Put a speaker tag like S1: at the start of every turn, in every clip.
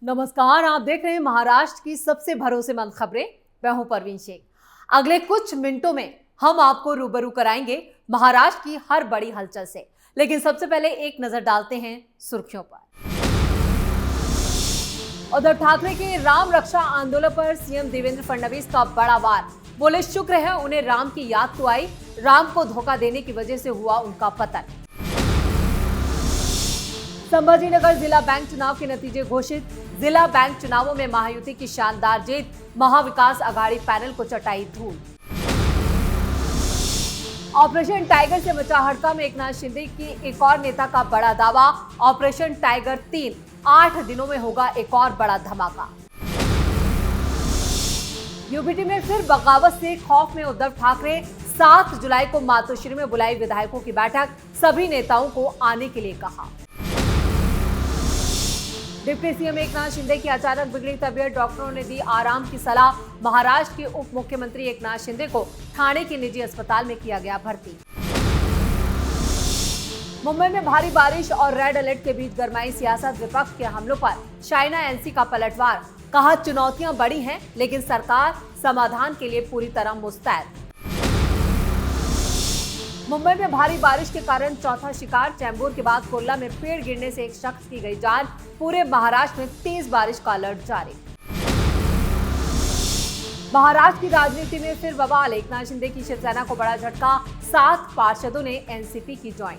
S1: नमस्कार, आप देख रहे हैं महाराष्ट्र की सबसे भरोसेमंद खबरें। मैं हूं परवीन शेख। अगले कुछ मिनटों में हम आपको रूबरू कराएंगे महाराष्ट्र की हर बड़ी हलचल से, लेकिन सबसे पहले एक नजर डालते हैं सुर्खियों पर। उद्धव ठाकरे के राम रक्षा आंदोलन पर सीएम देवेंद्र फडणवीस का बड़ा वार। बोले शुक्र है उन्हें राम की याद तो आई, राम को धोखा देने की वजह से हुआ उनका पतन। संभाजीनगर जिला बैंक चुनाव के नतीजे घोषित। जिला बैंक चुनावों में महायुति की शानदार जीत, महाविकास अघाड़ी पैनल को चटाई धूल। ऑपरेशन टाइगर से मचा हड़कंप, एकनाथ शिंदे की एक और नेता का बड़ा दावा। ऑपरेशन टाइगर 3 8 दिनों में होगा एक और बड़ा धमाका। यूपीटी में फिर बगावत से खौफ में उद्धव ठाकरे। 7 जुलाई को मातोश्री में बुलाई विधायकों की बैठक, सभी नेताओं को आने के लिए कहा। डिप्टी सीएम एकनाथ शिंदे की अचानक बिगड़ी तबीयत, डॉक्टरों ने दी आराम की सलाह। महाराष्ट्र के उप मुख्यमंत्री एकनाथ शिंदे को ठाणे के निजी अस्पताल में किया गया भर्ती। मुंबई में भारी बारिश और रेड अलर्ट के बीच गरमाई सियासत, विपक्ष के हमलों पर शाइना एनसी का पलटवार। कहा चुनौतियां बड़ी हैं लेकिन सरकार समाधान के लिए पूरी तरह मुस्तैद। मुंबई में भारी बारिश के कारण चौथा शिकार, चैंबूर के बाद कोल्ला में पेड़ गिरने से एक शख्स की गई जान। पूरे महाराष्ट्र में तेज बारिश का अलर्ट जारी। महाराष्ट्र की राजनीति में फिर बवाल, एकनाथ शिंदे की शिवसेना को बड़ा झटका। 7 पार्षदों ने एनसीपी की ज्वाइन।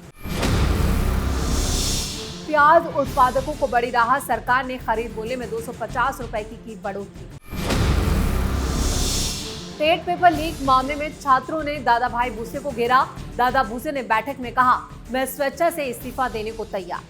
S1: प्याज उत्पादकों को बड़ी राहत, सरकार ने खरीद मूल्य में 250 रुपए की बढ़ोतरी। टेट पेपर लीक मामले में छात्रों ने दादा भाई भूसे को घेरा। दादा भूसे ने बैठक में कहा, मैं स्वेच्छा से इस्तीफा देने को तैयार।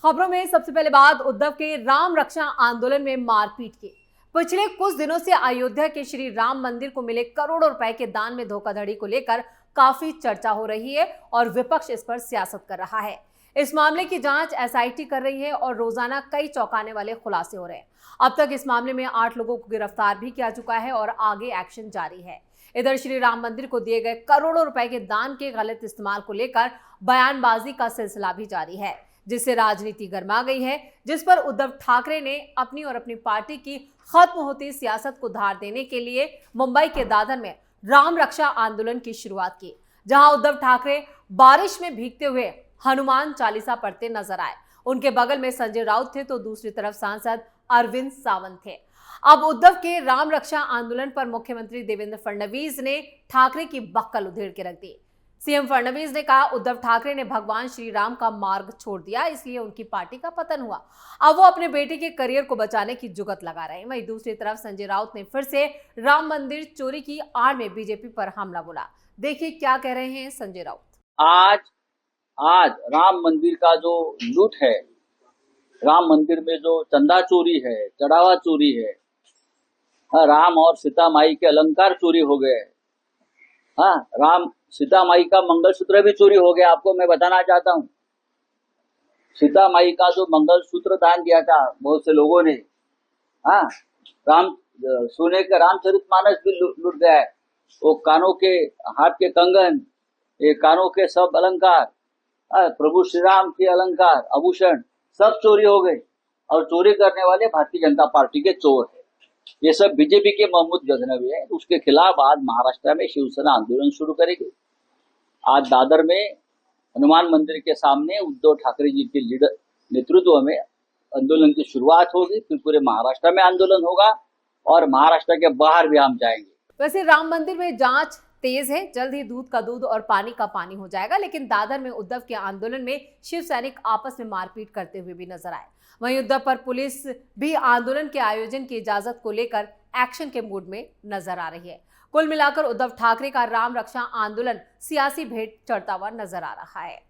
S1: खबरों में सबसे पहले बात उद्धव के राम रक्षा आंदोलन में मारपीट की। पिछले कुछ दिनों से अयोध्या के श्री राम मंदिर को मिले करोड़ों रुपए के दान में धोखाधड़ी को लेकर काफी चर्चा हो रही है और विपक्ष इस पर सियासत कर रहा है। इस मामले की जांच एसआईटी कर रही है और रोजाना कई चौंकाने वाले खुलासे हो रहे हैं। अब तक इस मामले में 8 लोगों को गिरफ्तार भी किया चुका है और आगे एक्शन जारी है। इधर श्री राम मंदिर को दिए गए करोड़ों रुपए के दान के गलत इस्तेमाल को लेकर बयानबाजी का सिलसिला भी जारी है, जिससे राजनीति गर्मा गई है, जिस पर उद्धव ठाकरे ने अपनी और अपनी पार्टी की खत्म होती सियासत को धार देने के लिए मुंबई के दादर में राम रक्षा आंदोलन की शुरुआत की, जहां उद्धव ठाकरे बारिश में भीगते हुए हनुमान चालीसा पढ़ते नजर आए। उनके बगल में संजय राउत थे तो दूसरी तरफ सांसद अरविंद सावंत थे। अब उद्धव के राम रक्षा आंदोलन पर मुख्यमंत्री देवेंद्र फडणवीस ने ठाकरे की बक्कल उधेड़ के रख दी। सीएम फडणवीस ने कहा, उद्धव ठाकरे ने भगवान श्री राम का मार्ग छोड़ दिया, इसलिए उनकी पार्टी का पतन हुआ। अब वो अपने बेटे के करियर को बचाने की जुगत लगा रहे हैं। वहीं दूसरी तरफ संजय राउत ने फिर से राम मंदिर चोरी की आड़ में बीजेपी पर हमला बोला। देखिए क्या कह रहे हैं संजय राउत।
S2: आज राम मंदिर का जो लूट है, राम मंदिर में जो चंदा चोरी है, चढ़ावा चोरी है, राम और सीता माई के अलंकार चोरी हो गए। हाँ, राम सीता माई का मंगलसूत्र भी चोरी हो गया। आपको मैं बताना चाहता हूँ, सीता माई का जो मंगलसूत्र दान दिया था बहुत से लोगों ने, हाँ, राम सोने का रामचरितमानस भी लूट गया है। वो कानों के, हाथ के कंगन, ये कानों के सब अलंकार, प्रभु श्री राम के अलंकार, आभूषण सब चोरी हो गए। और चोरी करने वाले भारतीय जनता पार्टी के चोर है। ये सब बीजेपी के महमूद गजनवी है। उसके खिलाफ आज महाराष्ट्र में शिवसेना आंदोलन शुरू करेगी। आज दादर में हनुमान मंदिर के सामने उद्धव ठाकरे जी के नेतृत्व में आंदोलन की शुरुआत होगी। फिर पूरे महाराष्ट्र में आंदोलन होगा और महाराष्ट्र के बाहर भी हम जाएंगे।
S1: वैसे राम मंदिर में जांच तेज है, जल्द ही दूध का दूध और पानी का पानी हो जाएगा। लेकिन दादर में उद्धव के आंदोलन में शिव सैनिक आपस में मारपीट करते हुए भी नजर आए। वहीं उद्धव पर पुलिस भी आंदोलन के आयोजन की इजाजत को लेकर एक्शन के मूड में नजर आ रही है। कुल मिलाकर उद्धव ठाकरे का राम रक्षा आंदोलन सियासी भेंट चढ़ता हुआ नजर आ रहा है।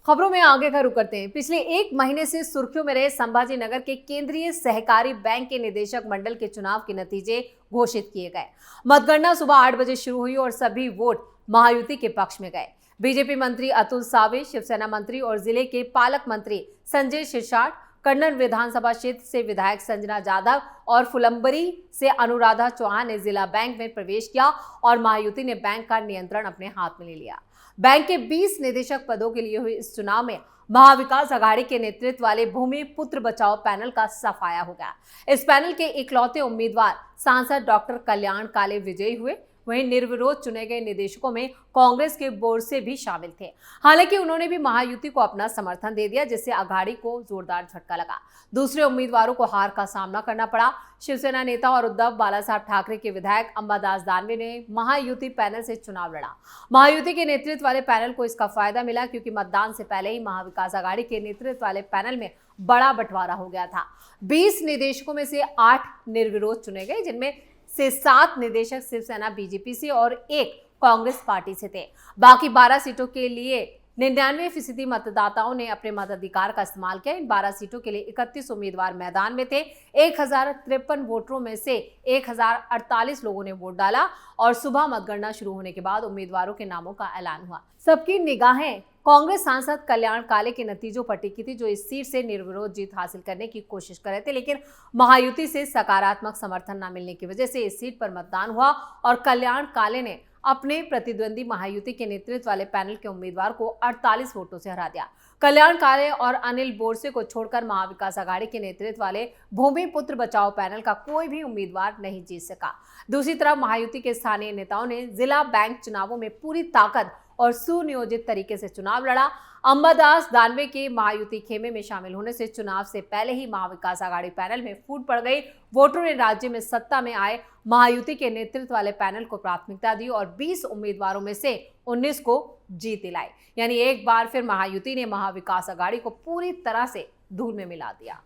S1: खबरों में आगे का रुख करते हैं। पिछले 1 महीने से सुर्खियों में रहे संभाजीनगर के केंद्रीय सहकारी बैंक के निदेशक मंडल के चुनाव के नतीजे घोषित किए गए। मतगणना सुबह 8 बजे शुरू हुई और सभी वोट महायुति के पक्ष में गए। बीजेपी मंत्री अतुल सावे, शिवसेना मंत्री और जिले के पालक मंत्री संजय शिरसाट, कन्नड़ विधानसभा क्षेत्र से विधायक संजना जाधव और फुलंबरी से अनुराधा चौहान ने जिला बैंक में प्रवेश किया और महायुति ने बैंक का नियंत्रण अपने हाथ में ले लिया। बैंक के 20 निदेशक पदों के लिए हुए इस चुनाव में महाविकास अघाड़ी के नेतृत्व वाले भूमि पुत्र बचाओ पैनल का सफाया हो गया। इस पैनल के इकलौते उम्मीदवार सांसद डॉक्टर कल्याण काले विजयी हुए। वहीं निर्विरोध चुने गए निदेशकों में कांग्रेस के बोर्ड से भी शामिल थे। हालांकि उन्होंने भी महायुति को अपना समर्थन दे दिया, जिससे अघाड़ी को जोरदार झटका लगा। दूसरे उम्मीदवारों को हार का सामना करना पड़ा। शिवसेना नेता और उद्धव बालासाहब ठाकरे के विधायक अंबादास दानवे ने महायुति पैनल से चुनाव लड़ा। महायुति के नेतृत्व वाले पैनल को इसका फायदा मिला, क्योंकि मतदान से पहले ही महाविकास अघाड़ी के नेतृत्व वाले पैनल में बड़ा बंटवारा हो गया था। 20 निदेशकों में से 8 निर्विरोध चुने गए, जिनमें से 7 निदेशक शिवसेना बीजेपी से और 1 कांग्रेस पार्टी से थे। बाकी 12 सीटों के लिए 99% मतदाताओं ने अपने मताधिकार का इस्तेमाल किया। इन 12 सीटों के लिए 31 उम्मीदवार मैदान में थे। 1053 वोटरों में से 1048 लोगों ने वोट डाला और सुबह मतगणना शुरू होने के बाद उम्मीदवारों के नामों का ऐलान हुआ। सबकी निगाहें कांग्रेस सांसद कल्याण काले के नतीजों पर टिकी थी, जो इस सीट से निर्विरोध जीत हासिल करने की कोशिश कर रहे थे, लेकिन महायुति से सकारात्मक समर्थन न मिलने की वजह से इस सीट पर मतदान हुआ और कल्याण काले ने अपने प्रतिद्वंदी महायुति के नेतृत्व वाले पैनल के उम्मीदवार को 48 वोटों से हरा दिया। कल्याण काले और अनिल बोरसे को छोड़कर महाविकास अघाड़ी के नेतृत्व वाले भूमि पुत्र बचाओ पैनल का कोई भी उम्मीदवार नहीं जीत सका। दूसरी तरफ महायुति के स्थानीय नेताओं ने जिला बैंक चुनावों में पूरी ताकत और सुनियोजित तरीके से चुनाव लड़ा। अंबादास दानवे के महायुति खेमे में शामिल होने से चुनाव से पहले ही महाविकास अघाड़ी पैनल में फूट पड़ गई। वोटरों ने राज्य में सत्ता में आए महायुति के नेतृत्व वाले पैनल को प्राथमिकता दी और 20 उम्मीदवारों में से 19 को जीत दिलाई। यानी एक बार फिर महायुति ने महाविकास अघाड़ी को पूरी तरह से धूल में मिला दिया।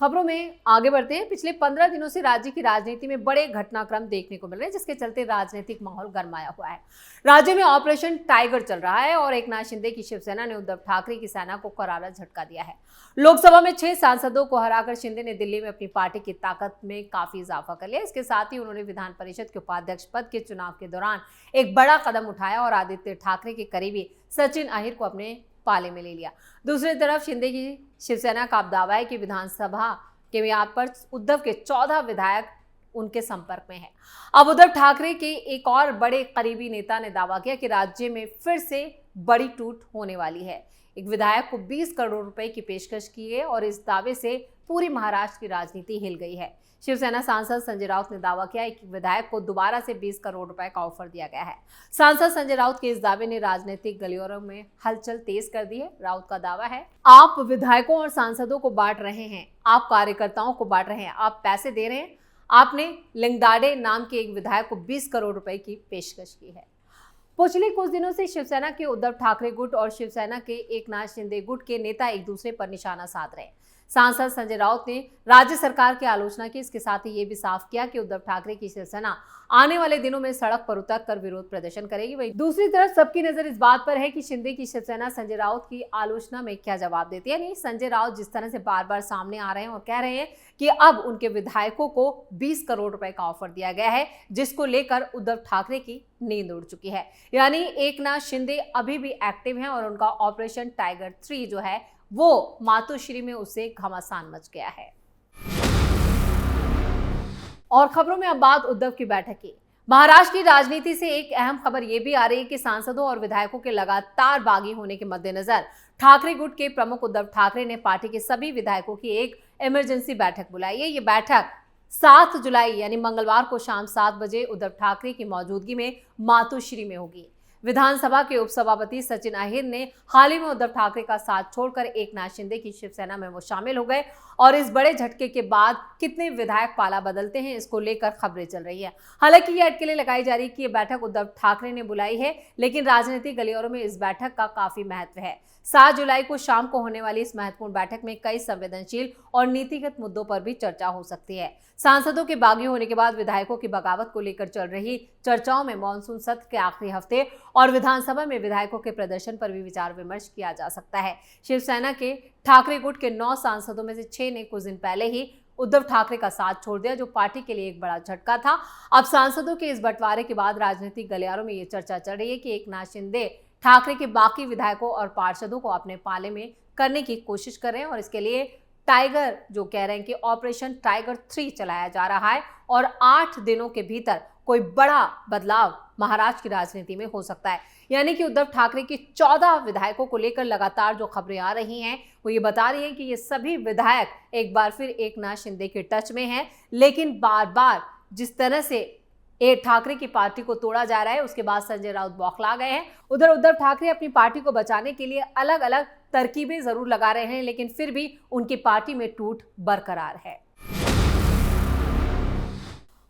S1: खबरों में आगे बढ़ते हैं। पिछले 15 दिनों से राज्य की राजनीति में बड़े घटनाक्रम देखने को मिल रहे हैं, जिसके चलते राजनीतिक माहौल गरमाया हुआ है। राज्य में ऑपरेशन टाइगर चल रहा है और एकनाथ शिंदे की शिवसेना ने उद्धव ठाकरे की सेना को करारा झटका दिया है। लोकसभा में 6 सांसदों को हराकर शिंदे ने दिल्ली में अपनी पार्टी की ताकत में काफी इजाफा कर लिया। इसके साथ ही उन्होंने विधान परिषद के उपाध्यक्ष पद के चुनाव के दौरान एक बड़ा कदम उठाया और आदित्य ठाकरे के करीबी सचिन अहिर को अपने पाले में ले लिया। दूसरी तरफ शिंदे की शिवसेना का दावा है कि विधानसभा के मियाद पर उद्धव के 14 विधायक उनके संपर्क में है। अब उद्धव ठाकरे के एक और बड़े करीबी नेता ने दावा किया कि राज्य में फिर से बड़ी टूट होने वाली है। एक विधायक को 20 करोड़ रुपए की पेशकश की है और इस दावे से पूरी महाराष्ट्र की राजनीति हिल गई है। शिवसेना सांसद संजय राउत ने दावा किया है कि विधायक को दोबारा से 20 करोड़ रुपए का ऑफर दिया गया है। सांसद संजय राउत के इस दावे ने राजनीतिक गलियारों में हलचल तेज कर दी है। राउत का दावा है, आप विधायकों और सांसदों को बांट रहे हैं, आप कार्यकर्ताओं को बांट रहे हैं, आप पैसे दे रहे हैं। आपने लिंगदाड़े नाम के एक विधायक को 20 करोड़ रुपए की पेशकश की है। पिछले कुछ दिनों से शिवसेना के उद्धव ठाकरे गुट और शिवसेना के एकनाथ शिंदे गुट के नेता एक दूसरे पर निशाना साध रहे हैं। सांसद संजय राउत ने राज्य सरकार की आलोचना की। इसके साथ ही ये भी साफ किया कि उद्धव ठाकरे की शिवसेना आने वाले दिनों में सड़क पर उतर कर विरोध प्रदर्शन करेगी। वहीं दूसरी तरफ सबकी नजर इस बात पर है कि शिंदे की शिवसेना संजय राउत की आलोचना में क्या जवाब देती है। नहीं, संजय राउत जिस तरह से बार बार सामने आ रहे हैं और कह रहे हैं कि अब उनके विधायकों को 20 करोड़ रुपए का ऑफर दिया गया है, जिसको लेकर उद्धव ठाकरे की नींद उड़ चुकी है। यानी एकनाथ शिंदे अभी भी एक्टिव हैं और उनका ऑपरेशन टाइगर 3 जो है वो मातोश्री में उससे घमासान मच गया है। और खबरों में अब बात उद्धव की बैठक की। महाराष्ट्र की राजनीति से एक अहम खबर यह भी आ रही है कि सांसदों और विधायकों के लगातार बागी होने के मद्देनजर ठाकरे गुट के प्रमुख उद्धव ठाकरे ने पार्टी के सभी विधायकों की एक इमरजेंसी बैठक बुलाई है। ये बैठक 7 जुलाई यानी मंगलवार को शाम 7 बजे उद्धव ठाकरे की मौजूदगी में मातोश्री में होगी। विधानसभा के उपसभापति सचिन अहिर ने हाल ही में उद्धव ठाकरे का साथ छोड़कर एकनाथ शिंदे की शिवसेना में वो शामिल हो गए और इस बड़े झटके के बाद कितने विधायक पाला बदलते हैं, इसको लेकर खबरें चल रही है। हालांकि ये अटकलें लगाई जा रही है कि ये बैठक उद्धव ठाकरे ने बुलाई है, लेकिन राजनीतिक गलियारों में इस बैठक का काफी महत्व है। 7 जुलाई को शाम को होने वाली इस महत्वपूर्ण बैठक में कई संवेदनशील और नीतिगत मुद्दों पर भी चर्चा हो सकती है। सांसदों के बागी होने के बाद विधायकों की बगावत को लेकर चल रही चर्चाओं में मानसून सत्र के आखिरी हफ्ते और विधानसभा में विधायकों के प्रदर्शन पर भी विचार विमर्श किया जा सकता है। शिवसेना के ठाकरे गुट के 9 सांसदों में से 6 ने कुछ दिन पहले ही उद्धव ठाकरे का साथ छोड़ दिया, जो पार्टी के लिए एक बड़ा झटका था। अब सांसदों के इस बंटवारे के बाद राजनीतिक गलियारों में ये चर्चा चल रही है कि एकनाथ शिंदे ठाकरे के बाकी विधायकों और पार्षदों को अपने पाले में करने की कोशिश कर रहे हैं और इसके लिए टाइगर जो कह रहे हैं कि ऑपरेशन टाइगर 3 चलाया जा रहा है और 8 दिनों के भीतर कोई बड़ा बदलाव महाराष्ट्र की राजनीति में हो सकता है। यानी कि उद्धव ठाकरे के 14 विधायकों को लेकर लगातार जो खबरें आ रही हैं वो ये बता रही हैं कि ये सभी विधायक एक बार फिर एकनाथ शिंदे के टच में हैं, लेकिन बार बार जिस तरह से ठाकरे की पार्टी को तोड़ा जा रहा है उसके बाद संजय राउत बौखला गए हैं। उधर उद्धव ठाकरे अपनी पार्टी को बचाने के लिए अलग अलग तरकीबें जरूर लगा रहे हैं, लेकिन फिर भी उनकी पार्टी में टूट बरकरार है।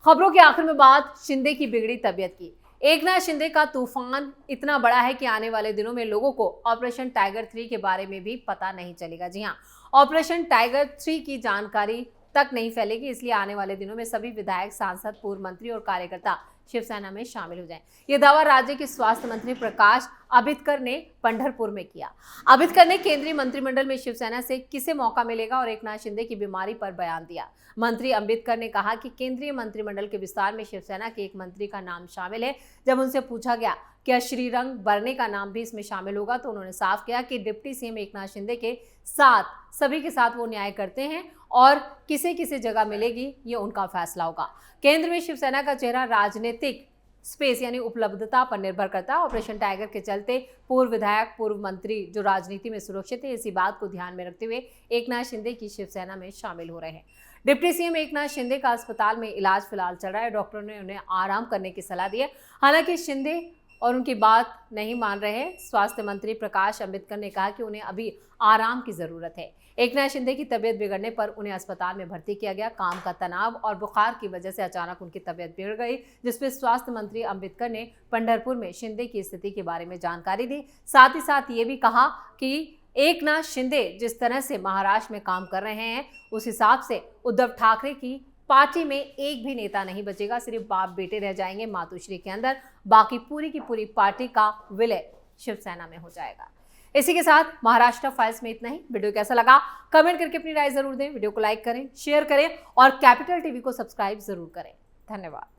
S1: खबरों के आखिर में बात शिंदे की बिगड़ी तबीयत की। एकनाथ शिंदे का तूफान इतना बड़ा है कि आने वाले दिनों में लोगों को ऑपरेशन टाइगर 3 के बारे में भी पता नहीं चलेगा। जी हां, ऑपरेशन टाइगर 3 की जानकारी तक नहीं फैलेगी, इसलिए आने वाले दिनों में सभी विधायक, सांसद, पूर्व मंत्री और कार्यकर्ता शिवसेना में शामिल हो जाएं। यह दावा राज्य के स्वास्थ्य मंत्री प्रकाश अंबेडकर ने पंढरपुर में किया। अंबेडकर ने केंद्रीय मंत्रिमंडल में शिवसेना से किसे मौका मिलेगा और एकनाथ शिंदे की बीमारी पर बयान दिया। मंत्री अंबेडकर ने कहा कि केंद्रीय मंत्रिमंडल के विस्तार में शिवसेना के एक मंत्री का नाम शामिल है। जब उनसे पूछा गया क्या श्रीरंग बरने का नाम भी इसमें शामिल होगा, तो उन्होंने साफ किया कि डिप्टी सीएम एकनाथ शिंदे के साथ सभी के साथ वो न्याय करते हैं और किसे किसे जगह मिलेगी ये उनका फैसला होगा। केंद्र में शिवसेना का चेहरा राजनीतिक स्पेस यानी उपलब्धता पर निर्भर करता है। ऑपरेशन टाइगर के चलते पूर्व विधायक, पूर्व मंत्री जो राजनीति में सुरक्षित है, इसी बात को ध्यान में रखते हुए एकनाथ शिंदे की शिवसेना में शामिल हो रहे हैं। डिप्टी सीएम एकनाथ शिंदे का अस्पताल में इलाज फिलहाल चल रहा है। डॉक्टरों ने उन्हें आराम करने की सलाह दी है। हालांकि शिंदे और उनकी बात नहीं मान रहे हैं। स्वास्थ्य मंत्री प्रकाश अंबेडकर ने कहा कि उन्हें अभी आराम की जरूरत है। एकनाथ शिंदे की तबीयत बिगड़ने पर उन्हें अस्पताल में भर्ती किया गया। काम का तनाव और बुखार की वजह से अचानक उनकी तबीयत बिगड़ गई, जिसमें स्वास्थ्य मंत्री अंबेडकर ने पंढरपुर में शिंदे की स्थिति के बारे में जानकारी दी। साथ ही साथ ये भी कहा कि एकनाथ शिंदे जिस तरह से महाराष्ट्र में काम कर रहे हैं उस हिसाब से उद्धव ठाकरे की पार्टी में एक भी नेता नहीं बचेगा, सिर्फ बाप बेटे रह जाएंगे मातोश्री के अंदर। बाकी पूरी की पूरी पार्टी का विलय शिवसेना में हो जाएगा। इसी के साथ महाराष्ट्र फाइल्स में इतना ही। वीडियो कैसा लगा कमेंट करके अपनी राय जरूर दें। वीडियो को लाइक करें, शेयर करें और कैपिटल टीवी को सब्सक्राइब जरूर करें। धन्यवाद।